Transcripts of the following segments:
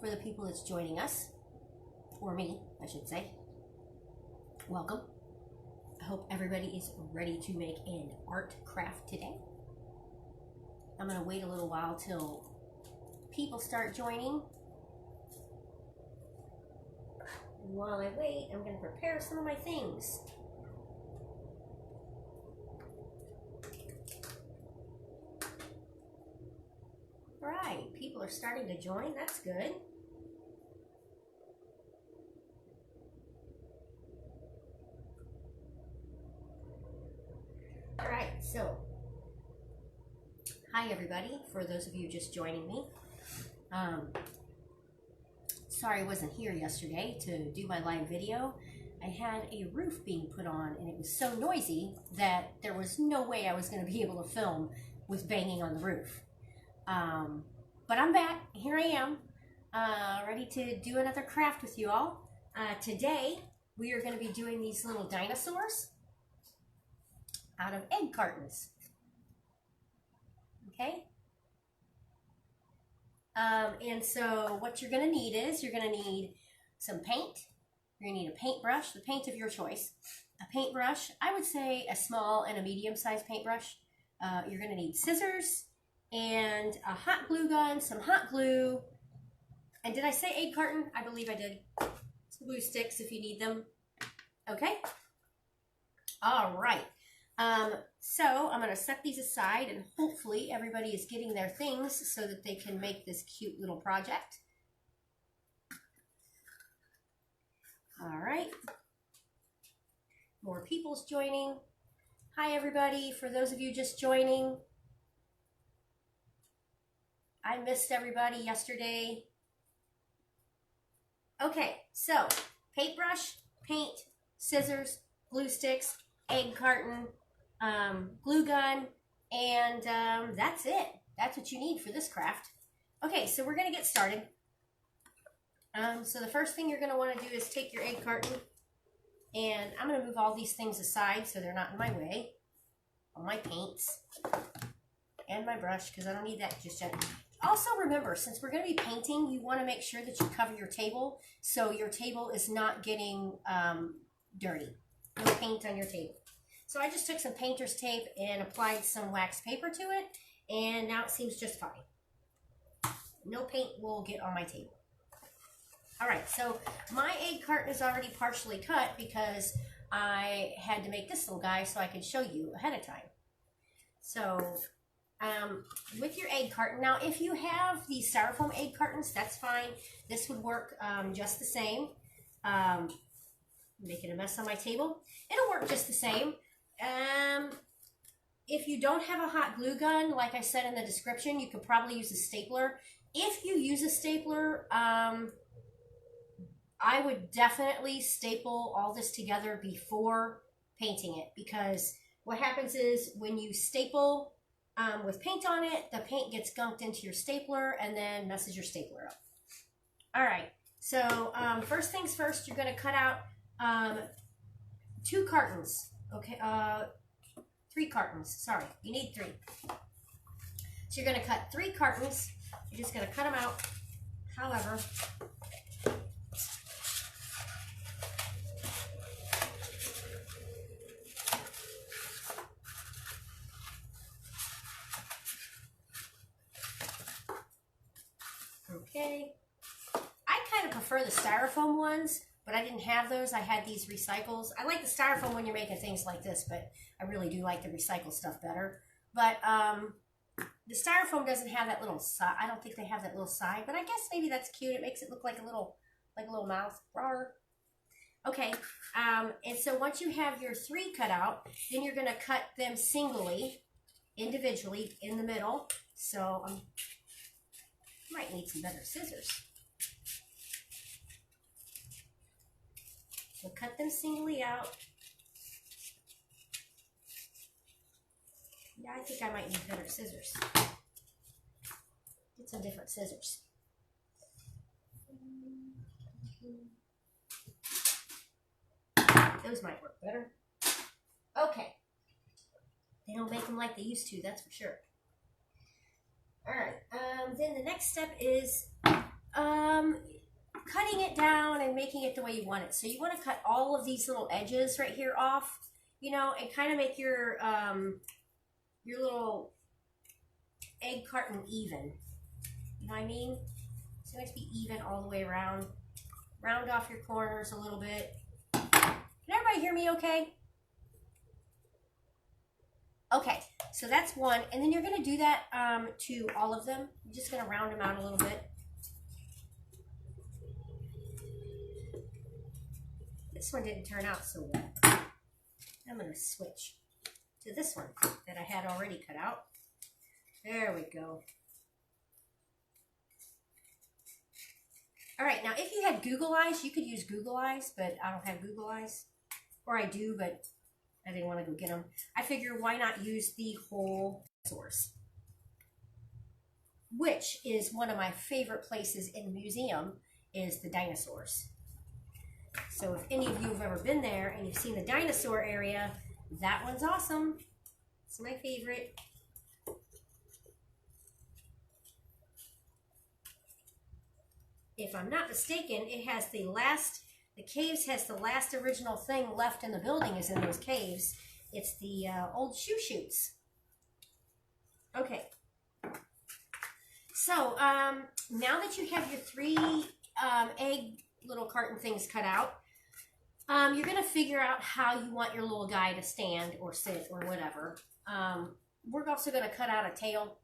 for the people that's joining us, or me, I should say. Welcome. I hope everybody is ready to make an art craft today. I'm going to wait a little while till people start joining. And while I wait, I'm going to prepare some of my things. All right, people are starting to join. That's good. All right, so hi everybody, for those of you just joining me. Sorry I wasn't here yesterday to do my live video. I had a roof being put on and it was so noisy that there was no way I was going to be able to film with banging on the roof. But I'm back. Here I am, ready to do another craft with you all. Today we are going to be doing these little dinosaurs out of egg cartons. Okay? And so what you're going to need is you're going to need some paint. You're going to need a paintbrush, the paint of your choice. A paintbrush, I would say a small and a medium-sized paintbrush. You're going to need scissors and a hot glue gun, some hot glue. And did I say egg carton? I believe I did. Some glue sticks if you need them. Okay? All right. So I'm going to set these aside and hopefully everybody is getting their things so that they can make this cute little project. All right. More people's joining. Hi everybody, for those of you just joining. I missed everybody yesterday. Okay, so paintbrush, paint, scissors, glue sticks, egg carton, glue gun, and that's it. That's what you need for this craft. Okay, so we're going to get started. So the first thing you're going to want to do is take your egg carton, and I'm going to move all these things aside so they're not in my way. All my paints and my brush, because I don't need that just yet. Also remember, since we're going to be painting, you want to make sure that you cover your table so your table is not getting dirty. No paint on your table. So I just took some painter's tape and applied some wax paper to it, and now it seems just fine. No paint will get on my table. All right, so my egg carton is already partially cut because I had to make this little guy so I could show you ahead of time. So with your egg carton, now if you have these styrofoam egg cartons, that's fine. This would work just the same. Making a mess on my table. It'll work just the same. If you don't have a hot glue gun, like I said in the description, you could probably use a stapler. If you use a stapler, I would definitely staple all this together before painting it, because what happens is when you staple with paint on it, the paint gets gunked into your stapler and then messes your stapler up. All right, so first things first, you're going to cut out 2 cartons. Okay, 3 cartons. Sorry, you need 3. So you're going to cut 3 cartons. You're just going to cut them out. However, okay. I kind of prefer the styrofoam ones, but I didn't have those. I had these recycles. I like the styrofoam when you're making things like this, but I really do like the recycle stuff better. But the styrofoam doesn't have that little side. I don't think they have that little side, but I guess maybe that's cute. It makes it look like a little mouth. Rawr. Okay, and so once you have your 3 cut out, then you're going to cut them singly, individually, in the middle. So I might need some better scissors. So cut them singly out. Yeah, I think I might need better scissors. Get some different scissors. Those might work better. Okay. They don't make them like they used to, that's for sure. Alright, then the next step is cutting it down and making it the way you want it. So you want to cut all of these little edges right here off, you know, and kind of make your little egg carton even. You know what I mean? So it has to be even all the way around. Round off your corners a little bit. Can everybody hear me okay? Okay, so that's one. And then you're going to do that to all of them. You're just going to round them out a little bit. This one didn't turn out so well. I'm going to switch to this one that I had already cut out. There we go. All right, now if you had Google Eyes, you could use Google Eyes, but I don't have Google Eyes. Or I do, but I didn't want to go get them. I figure why not use the whole source, which is one of my favorite places in the museum, is the dinosaurs. So if any of you have ever been there and you've seen the dinosaur area, that one's awesome. It's my favorite. If I'm not mistaken, it has the caves has the last original thing left in the building is in those caves. It's the old shoe chutes. Okay. So, now that you have your 3 egg little carton things cut out, you're going to figure out how you want your little guy to stand or sit or whatever. We're also going to cut out a tail,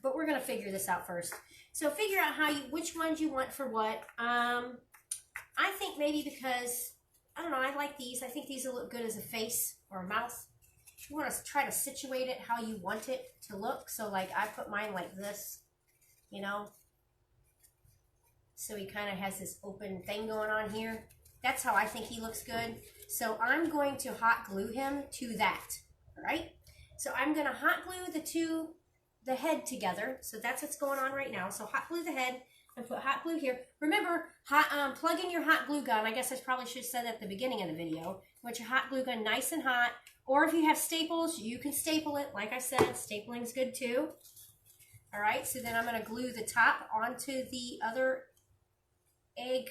but we're going to figure this out first. So figure out which ones you want for what. I think maybe because, I don't know, I like these. I think these will look good as a face or a mouth. You want to try to situate it how you want it to look. So like I put mine like this, you know. So he kind of has this open thing going on here. That's how I think he looks good. So I'm going to hot glue him to that, all right? So I'm going to hot glue the head together. So that's what's going on right now. So hot glue the head and put hot glue here. Remember, plug in your hot glue gun. I guess I probably should have said that at the beginning of the video. You want your hot glue gun nice and hot. Or if you have staples, you can staple it. Like I said, stapling's good too. All right, so then I'm going to glue the top onto the other egg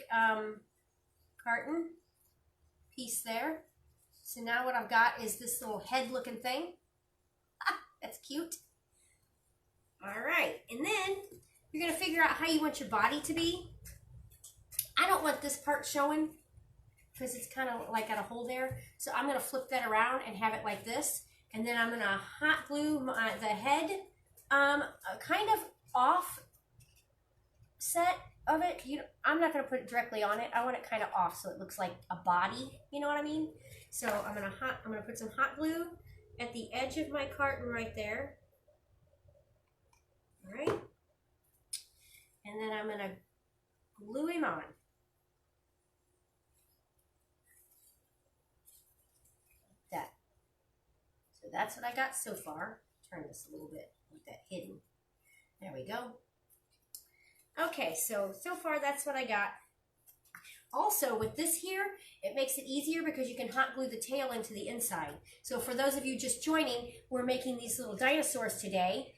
carton piece there. So now what I've got is this little head looking thing. That's cute. All right, and then you're going to figure out how you want your body to be. I don't want this part showing because it's kind of like got a hole there. So I'm going to flip that around and have it like this. And then I'm going to hot glue the head kind of offset of it. I'm not going to put it directly on it. I want it kind of off so it looks like a body. You know what I mean? So I'm going to put some hot glue at the edge of my carton right there. All right, and then I'm going to glue him on. Like that. So that's what I got so far. Turn this a little bit with that hidden. There we go. Okay, so far that's what I got. Also, with this here, it makes it easier because you can hot glue the tail into the inside. So for those of you just joining, we're making these little dinosaurs today.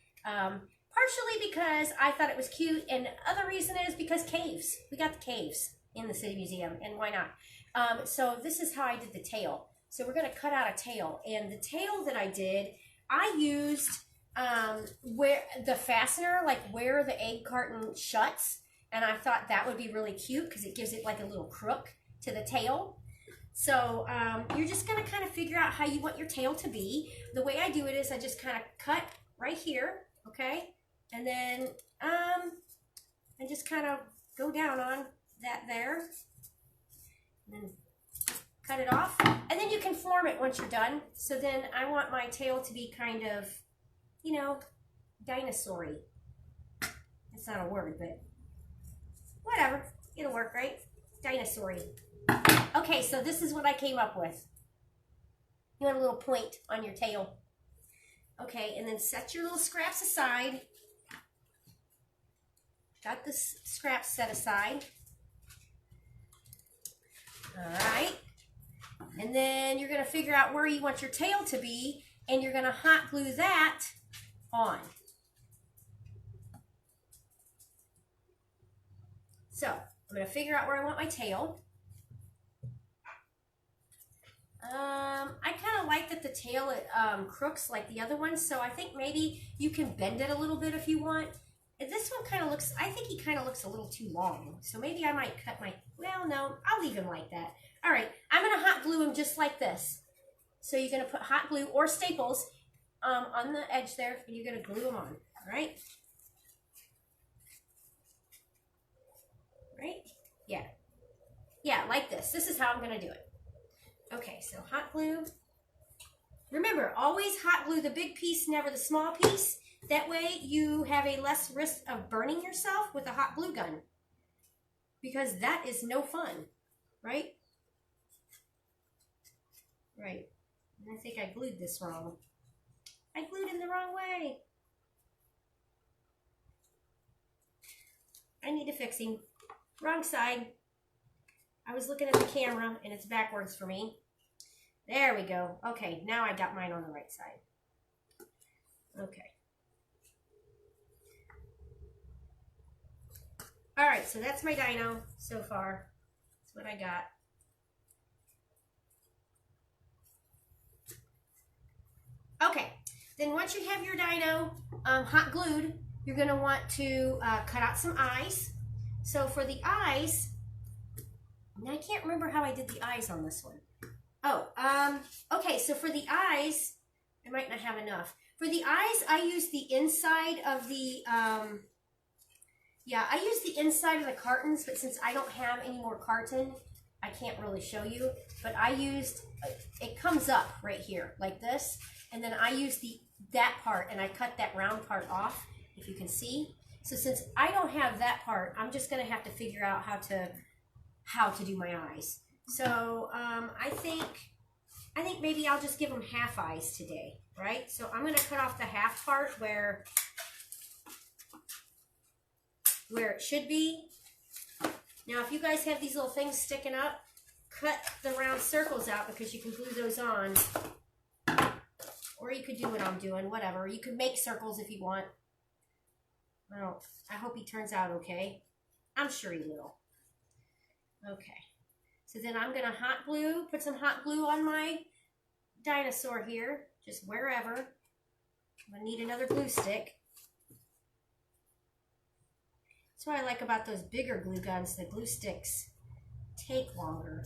Partially because I thought it was cute, and the other reason is because caves. We got the caves in the City Museum, and why not? So this is how I did the tail. So we're going to cut out a tail, and the tail that I did, I used where the fastener, like where the egg carton shuts, and I thought that would be really cute because it gives it like a little crook to the tail. So you're just going to kind of figure out how you want your tail to be. The way I do it is I just kind of cut right here, okay? And then I just kind of go down on that there. And then cut it off. And then you can form it once you're done. So then I want my tail to be kind of, you know, dinosaur-y. It's not a word, but whatever. It'll work, right? Dinosaur-y. Okay, so this is what I came up with. You want a little point on your tail. Okay, and then set your little scraps aside. Got the scraps set aside. All right. And then you're going to figure out where you want your tail to be, and you're going to hot glue that on. So I'm going to figure out where I want my tail. I kind of like that the tail crooks like the other one, so I think maybe you can bend it a little bit if you want. And this one kind of looks, I think he kind of looks a little too long, so maybe I might cut my, well, no, I'll leave him like that. All right, I'm going to hot glue him just like this. So you're going to put hot glue or staples on the edge there, and you're going to glue them on, all right? Right? Yeah. Yeah, like this. This is how I'm going to do it. Okay, so hot glue. Remember, always hot glue the big piece, never the small piece. That way you have a less risk of burning yourself with a hot glue gun. Because that is no fun, right? Right. And I think I glued this wrong. I glued in the wrong way. I need to fix him. Wrong side. I was looking at the camera and it's backwards for me. There we go. Okay, now I got mine on the right side. Okay. All right, so that's my Dino so far. That's what I got. Okay, then once you have your Dino hot glued, you're going to want to cut out some eyes. So for the eyes, and I can't remember how I did the eyes on this one. Oh, okay, so for the eyes, I might not have enough. For the eyes, I use the inside of the, yeah, I use the inside of the cartons, but since I don't have any more carton, I can't really show you. But I used, it comes up right here, like this, and then I use that part, and I cut that round part off, if you can see. So since I don't have that part, I'm just going to have to figure out how to do my eyes. So I think maybe I'll just give them half eyes today, right? So I'm going to cut off the half part where it should be. Now, if you guys have these little things sticking up, cut the round circles out because you can glue those on. Or you could do what I'm doing, whatever. You could make circles if you want. Well, I hope he turns out okay. I'm sure he will. Okay. So then I'm going to hot glue, put some hot glue on my dinosaur here, just wherever. I'm going to need another glue stick. That's what I like about those bigger glue guns. The glue sticks take longer.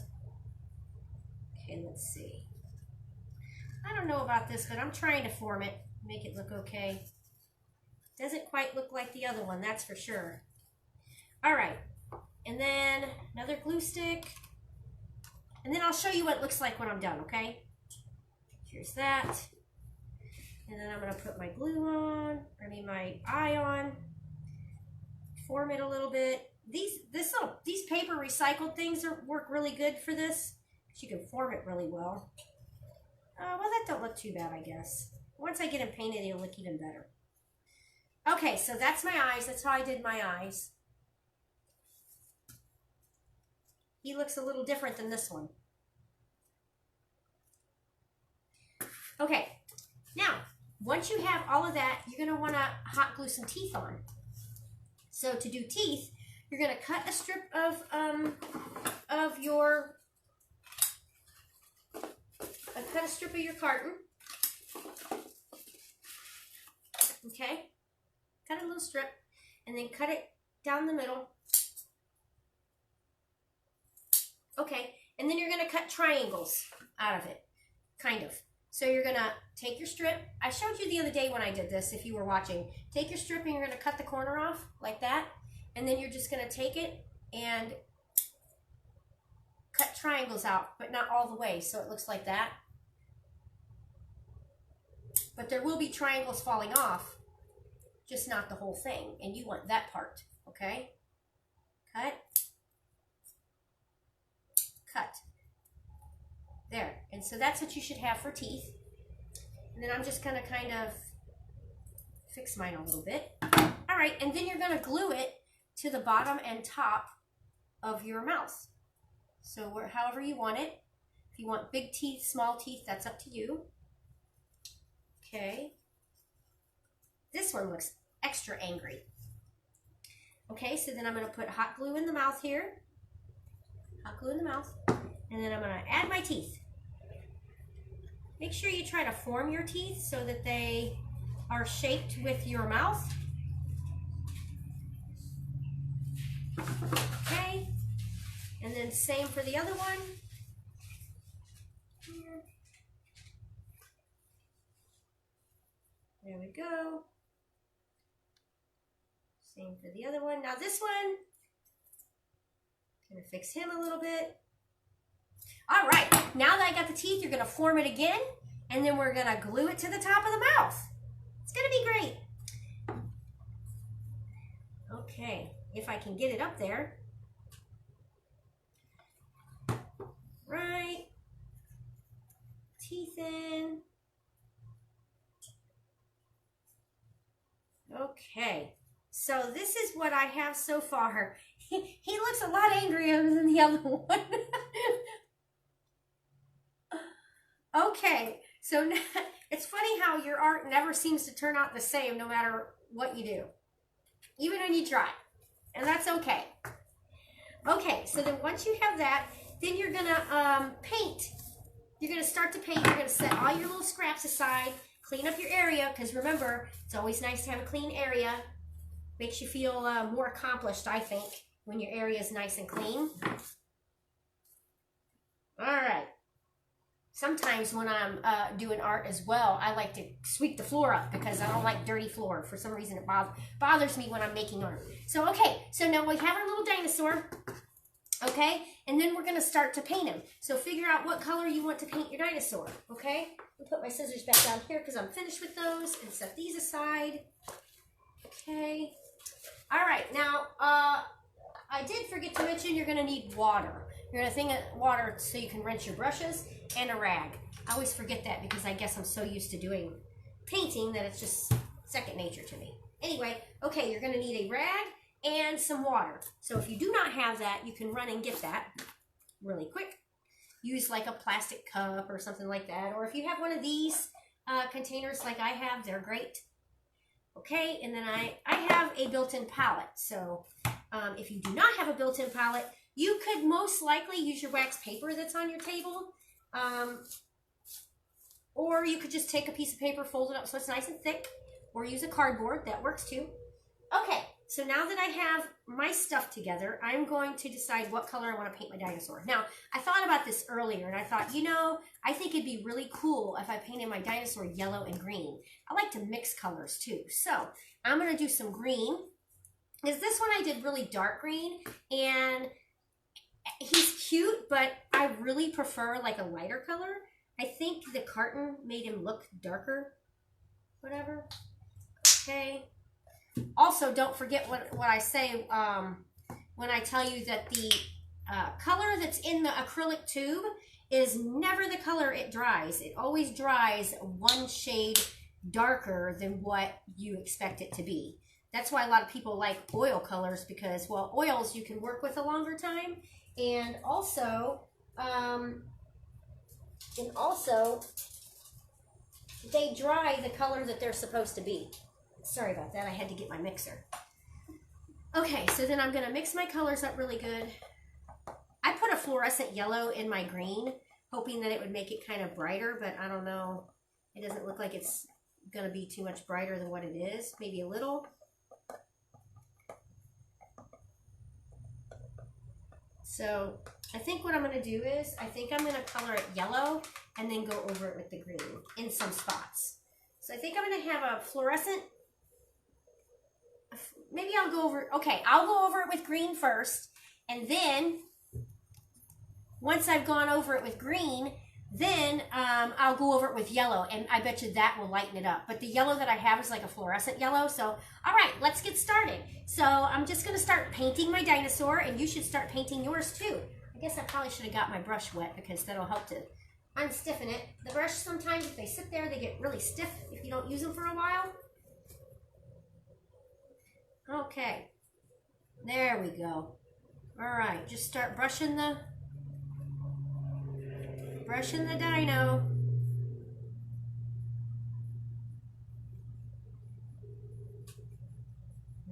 Okay, let's see. I don't know about this, but I'm trying to form it, make it look okay. Doesn't quite look like the other one, that's for sure. All right, and then another glue stick. And then I'll show you what it looks like when I'm done, okay? Here's that. And then I'm going to put my glue on, my eye on, form it a little bit. These paper recycled things work really good for this, because you can form it really well. Well, that don't look too bad, I guess. Once I get them painted, it'll look even better. Okay, so that's my eyes. That's how I did my eyes. He looks a little different than this one. Okay, now, once you have all of that, you're going to want to hot glue some teeth on. So to do teeth, you're going to cut a strip of your carton. Okay, cut a little strip, and then cut it down the middle. Okay, and then you're going to cut triangles out of it, kind of. So you're going to take your strip. I showed you the other day when I did this, if you were watching. Take your strip and you're going to cut the corner off like that. And then you're just going to take it and cut triangles out, but not all the way, so it looks like that. But there will be triangles falling off, just not the whole thing. And you want that part, okay? Cut. Cut. There. And so that's what you should have for teeth. And then I'm just going to kind of fix mine a little bit. All right, and then you're going to glue it to the bottom and top of your mouth. So however you want it. If you want big teeth, small teeth, that's up to you. Okay. This one looks extra angry. Okay, so then I'm going to put hot glue in the mouth here. Hot glue in the mouth. And then I'm going to add my teeth. Make sure you try to form your teeth so that they are shaped with your mouth. Okay. And then same for the other one. Here. There we go. Same for the other one. Now this one, gonna fix him a little bit. All right, now that I got the teeth, you're gonna form it again, and then we're gonna glue it to the top of the mouth. It's gonna be great. Okay, if I can get it up there. Right, teeth in. Okay. So this is what I have so far. He looks a lot angrier than the other one. Okay, so now, it's funny how your art never seems to turn out the same no matter what you do. Even when you try. And that's okay. Okay, so then once you have that, then you're going to paint. You're going to start to paint. You're going to set all your little scraps aside. Clean up your area, because remember, it's always nice to have a clean area. Makes you feel more accomplished, I think, when your area is nice and clean. All right. Sometimes when I'm doing art as well, I like to sweep the floor up because I don't like dirty floor. For some reason, it bothers me when I'm making art. So, okay. So now we have our little dinosaur. Okay. And then we're going to start to paint him. So figure out what color you want to paint your dinosaur. Okay. I'll put my scissors back down here because I'm finished with those and set these aside. Okay. All right, now, I did forget to mention you're going to need water. You're going to think of water so you can rinse your brushes and a rag. I always forget that because I guess I'm so used to doing painting that it's just second nature to me. Anyway, okay, you're going to need a rag and some water. So if you do not have that, you can run and get that really quick. Use like a plastic cup or something like that. Or if you have one of these containers like I have, they're great. Okay, and then I have a built-in palette. So if you do not have a built-in palette, you could most likely use your wax paper that's on your table. Or you could just take a piece of paper, fold it up so it's nice and thick, or use a cardboard. That works too. Okay, so now that I have my stuff together, I'm going to decide what color I want to paint my dinosaur. Now, I thought about this earlier, and I thought, you know, I think it'd be really cool if I painted my dinosaur yellow and green. I like to mix colors too. So I'm going to do some green. Because this one I did really dark green, and he's cute, but I really prefer like a lighter color. I think the carton made him look darker. Whatever. Okay. Also, don't forget what I say when I tell you that the color that's in the acrylic tube is never the color it dries. It always dries one shade darker than what you expect it to be. That's why a lot of people like oil colors because, well, oils you can work with a longer time, and also they dry the color that they're supposed to be. Sorry about that, I had to get my mixer. Okay, so then I'm gonna mix my colors up really good. I put a fluorescent yellow in my green, hoping that it would make it kind of brighter, but I don't know. It doesn't look like it's gonna be too much brighter than what it is, maybe a little. So I think what I'm gonna do is, I think I'm gonna color it yellow and then go over it with the green in some spots. So I think I'm gonna have a fluorescent. Maybe I'll go over, okay, I'll go over it with green first, and then once I've gone over it with green, then I'll go over it with yellow, and I bet you that will lighten it up. But the yellow that I have is like a fluorescent yellow, so all right, let's get started. So I'm just gonna start painting my dinosaur, and you should start painting yours too. I guess I probably should have got my brush wet because that'll help to unstiffen it. The brush, sometimes if they sit there, they get really stiff if you don't use them for a while. Okay, there we go. All right, just start brushing the dino.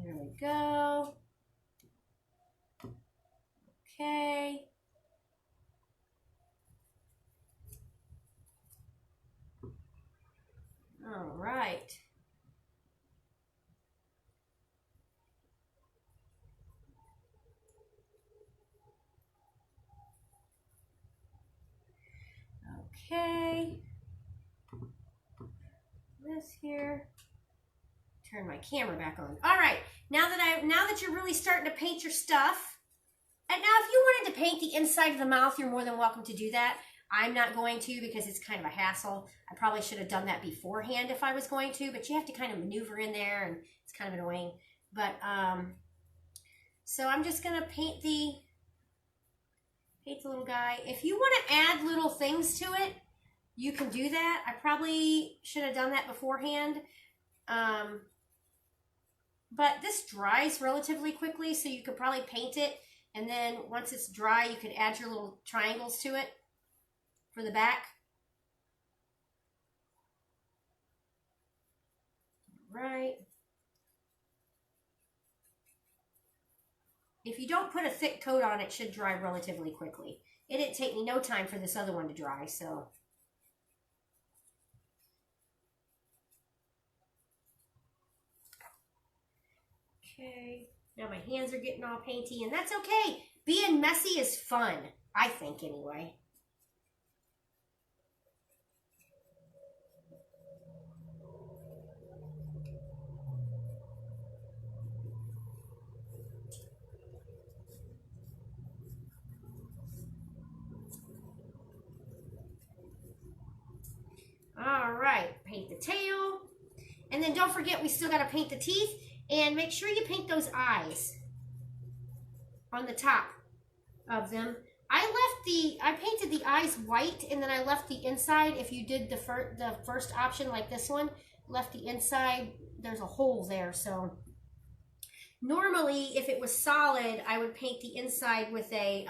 There we go. Okay. All right. Okay. This here. Turn my camera back on. All right. Now that you're really starting to paint your stuff, and now if you wanted to paint the inside of the mouth, you're more than welcome to do that. I'm not going to because it's kind of a hassle. I probably should have done that beforehand if I was going to, but you have to kind of maneuver in there and it's kind of annoying. But so I'm just gonna paint the little guy. If you want to add little things to it, you can do that. I probably should have done that beforehand. But this dries relatively quickly, so you could probably paint it, and then once it's dry, you could add your little triangles to it for the back. Right. If you don't put a thick coat on, it should dry relatively quickly. It didn't take me no time for this other one to dry, so. Okay, now my hands are getting all painty, and that's okay. Being messy is fun, I think anyway. All right, paint the tail. And then don't forget, we still got to paint the teeth. And make sure you paint those eyes on the top of them. I painted the eyes white, and then I left the inside. If you did the first option like this one, left the inside, there's a hole there. So normally, if it was solid, I would paint the inside with a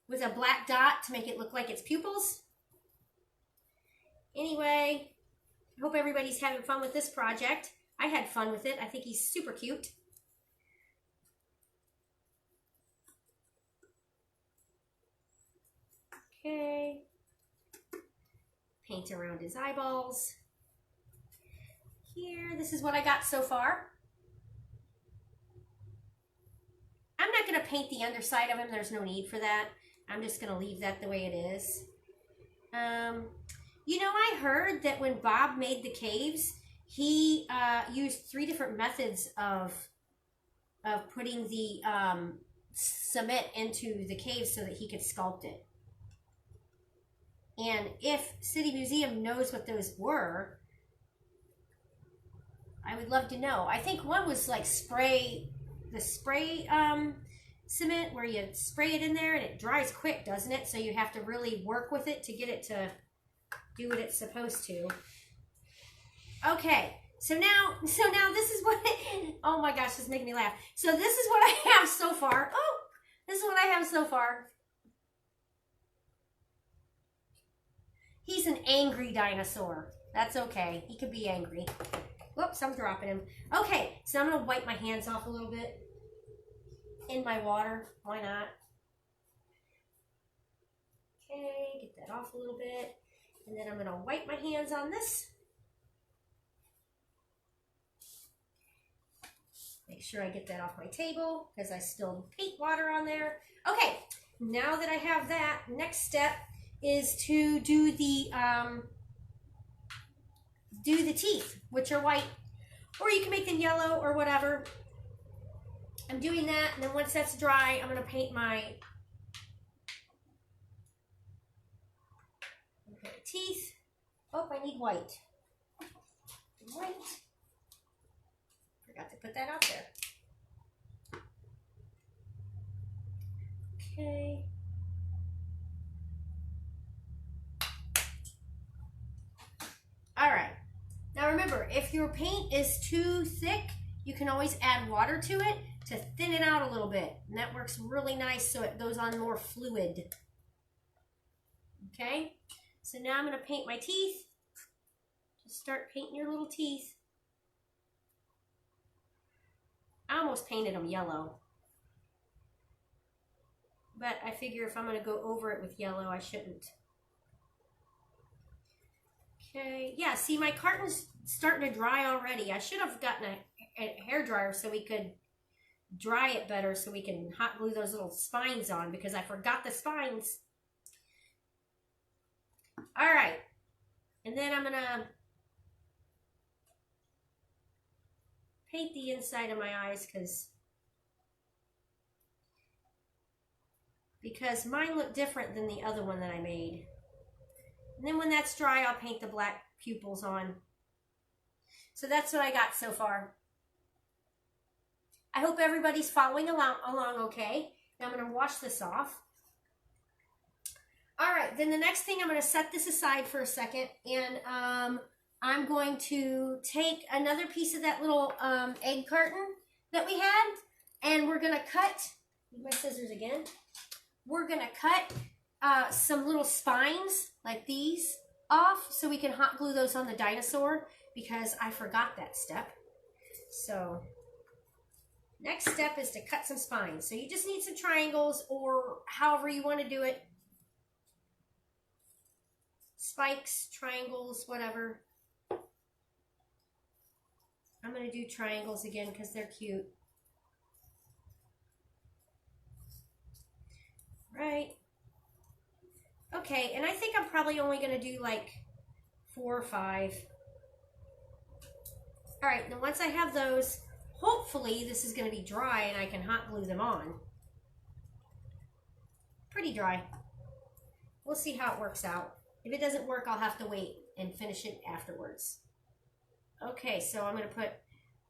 black dot to make it look like its pupils. Anyway, I hope everybody's having fun with this project. I had fun with it. I think he's super cute. Okay. Paint around his eyeballs. Here, this is what I got so far. I'm not going to paint the underside of him. There's no need for that. I'm just going to leave that the way it is. You know, I heard that when Bob made the caves, he used 3 different methods of putting the cement into the cave so that he could sculpt it. And if City Museum knows what those were, I would love to know. I think one was like spray cement, where you spray it in there and it dries quick, doesn't it? So you have to really work with it to get it to do what it's supposed to. Okay, so now this is what, oh my gosh, this is making me laugh. So this is what I have so far. Oh, this is what I have so far. He's an angry dinosaur. That's okay. He could be angry. Whoops, I'm dropping him. Okay, so I'm going to wipe my hands off a little bit in my water. Why not? Okay, get that off a little bit. And then I'm going to wipe my hands on this. Make sure I get that off my table because I still paint water on there. Okay, now that I have that, next step is to do the teeth, which are white, or you can make them yellow or whatever. I'm doing that, and then once that's dry, I'm going to paint my teeth. Oh, I need white. White. Forgot to put that out there. Okay. All right. Now remember, if your paint is too thick, you can always add water to it to thin it out a little bit. And that works really nice so it goes on more fluid. Okay? So now I'm going to paint my teeth. Just start painting your little teeth. I almost painted them yellow. but I figure if I'm going to go over it with yellow, I shouldn't. Okay, yeah, see, my carton's starting to dry already. I should have gotten a hair dryer so we could dry it better so we can hot glue those little spines on, because I forgot the spines. All right, and then I'm going to paint the inside of my eyes because mine look different than the other one that I made. And then when that's dry, I'll paint the black pupils on. So that's what I got so far. I hope everybody's following along okay. Now I'm going to wash this off. All right, then the next thing, I'm going to set this aside for a second, and I'm going to take another piece of that little egg carton that we had, and we're going to cut, need my scissors again, we're going to cut some little spines like these off so we can hot glue those on the dinosaur, because I forgot that step. So next step is to cut some spines. So you just need some triangles, or however you want to do it. Spikes, triangles, whatever. I'm going to do triangles again because they're cute. Right. Okay, and I think I'm probably only going to do like 4 or 5. All right, then once I have those, hopefully this is going to be dry and I can hot glue them on. Pretty dry. We'll see how it works out. If it doesn't work, I'll have to wait and finish it afterwards. Okay, so I'm going to put,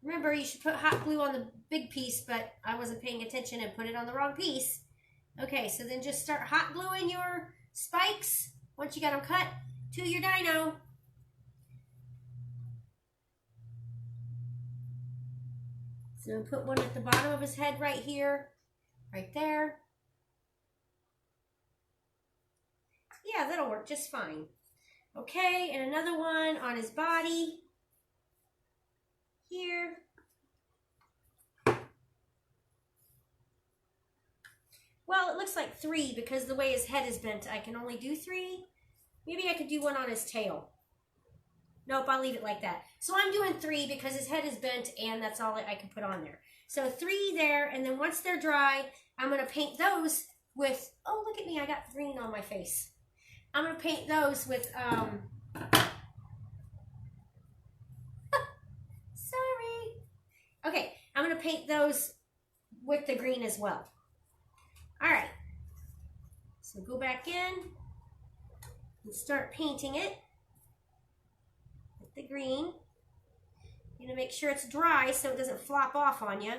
remember you should put hot glue on the big piece, but I wasn't paying attention and put it on the wrong piece. Okay, so then just start hot gluing your spikes, once you got them cut, to your dino. So put one at the bottom of his head right here, right there. Yeah, that'll work just fine. Okay, and another one on his body. Here. Well, it looks like 3 because the way his head is bent, I can only do 3. Maybe I could do one on his tail. Nope, I'll leave it like that. So I'm doing 3 because his head is bent and that's all I can put on there. So 3 there, and then once they're dry, I'm going to paint those with, oh, look at me, I got green on my face. I'm going to paint those with, sorry. Okay, I'm going to paint those with the green as well. All right, so go back in and start painting it with the green. You're going to make sure it's dry so it doesn't flop off on you.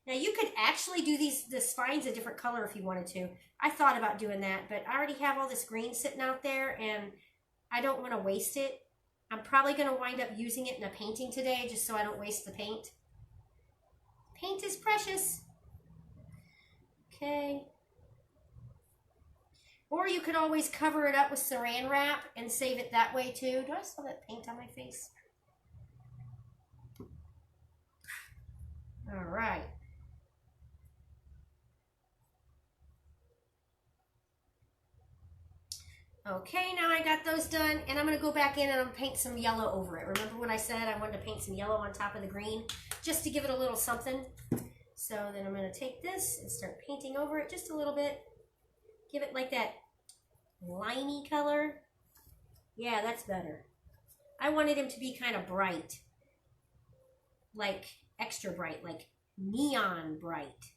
Now you could actually do the spines a different color if you wanted to. I thought about doing that, but I already have all this green sitting out there and I don't want to waste it. I'm probably going to wind up using it in a painting today just so I don't waste the paint. Paint is precious. Okay. Or you could always cover it up with saran wrap and save it that way too. Do I still have paint on my face? All right. Okay, now I got those done, and I'm going to go back in and I'm paint some yellow over it. Remember when I said I wanted to paint some yellow on top of the green, just to give it a little something? So then I'm going to take this and start painting over it just a little bit. Give it like that limey color. Yeah, that's better. I wanted him to be kind of bright. Like extra bright, like neon bright.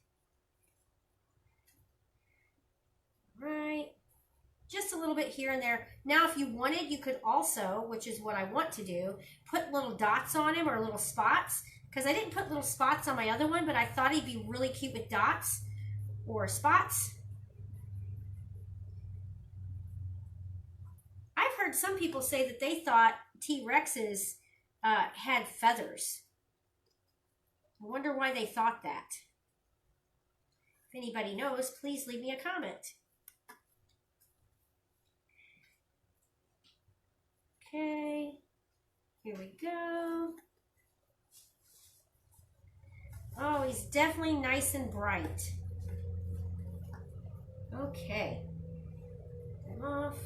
Right. Just a little bit here and there. Now, if you wanted, you could also, which is what I want to do, put little dots on him or little spots. Because I didn't put little spots on my other one, but I thought he'd be really cute with dots or spots. I've heard some people say that they thought T-Rexes had feathers. I wonder why they thought that. If anybody knows, please leave me a comment. Okay, here we go. Oh, he's definitely nice and bright. Okay. Get him off.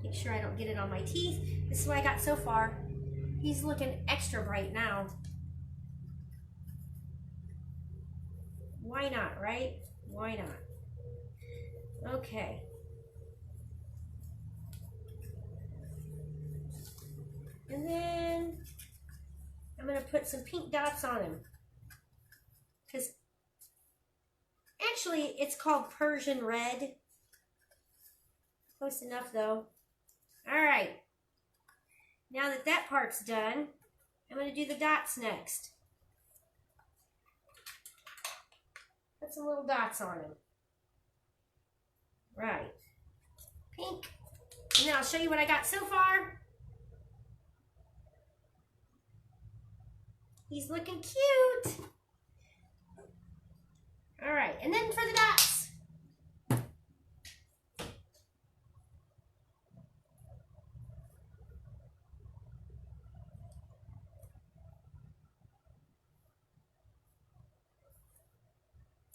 Make sure I don't get it on my teeth. This is what I got so far. He's looking extra bright now. Why not, right? Why not? Okay. And then I'm going to put some pink dots on him. Because actually it's called Persian red. Close enough though. Alright. Now that that part's done, I'm going to do the dots next. Put some little dots on him. Right. Pink. And then I'll show you what I got so far. He's looking cute. All right, and then for the dots.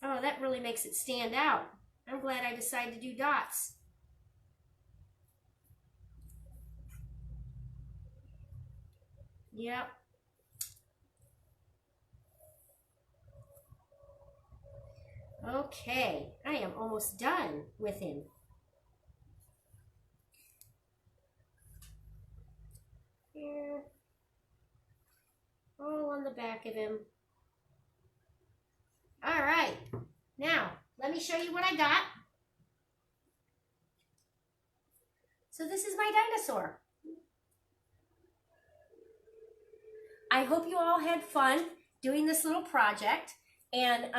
Oh, that really makes it stand out. I'm glad I decided to do dots. Yep. Okay, I am almost done with him. Here. All on the back of him. All right, now let me show you what I got. So this is my dinosaur. I hope you all had fun doing this little project, and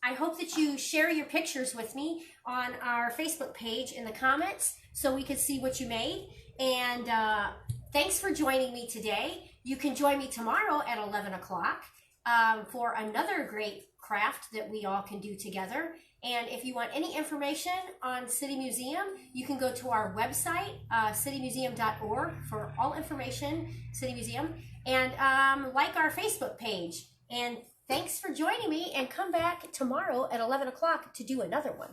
I hope that you share your pictures with me on our Facebook page in the comments so we can see what you made. And thanks for joining me today. You can join me tomorrow at 11 o'clock for another great craft that we all can do together. And if you want any information on City Museum, you can go to our website, citymuseum.org, for all information, City Museum, and like our Facebook page. And thanks for joining me, and come back tomorrow at 11 o'clock to do another one.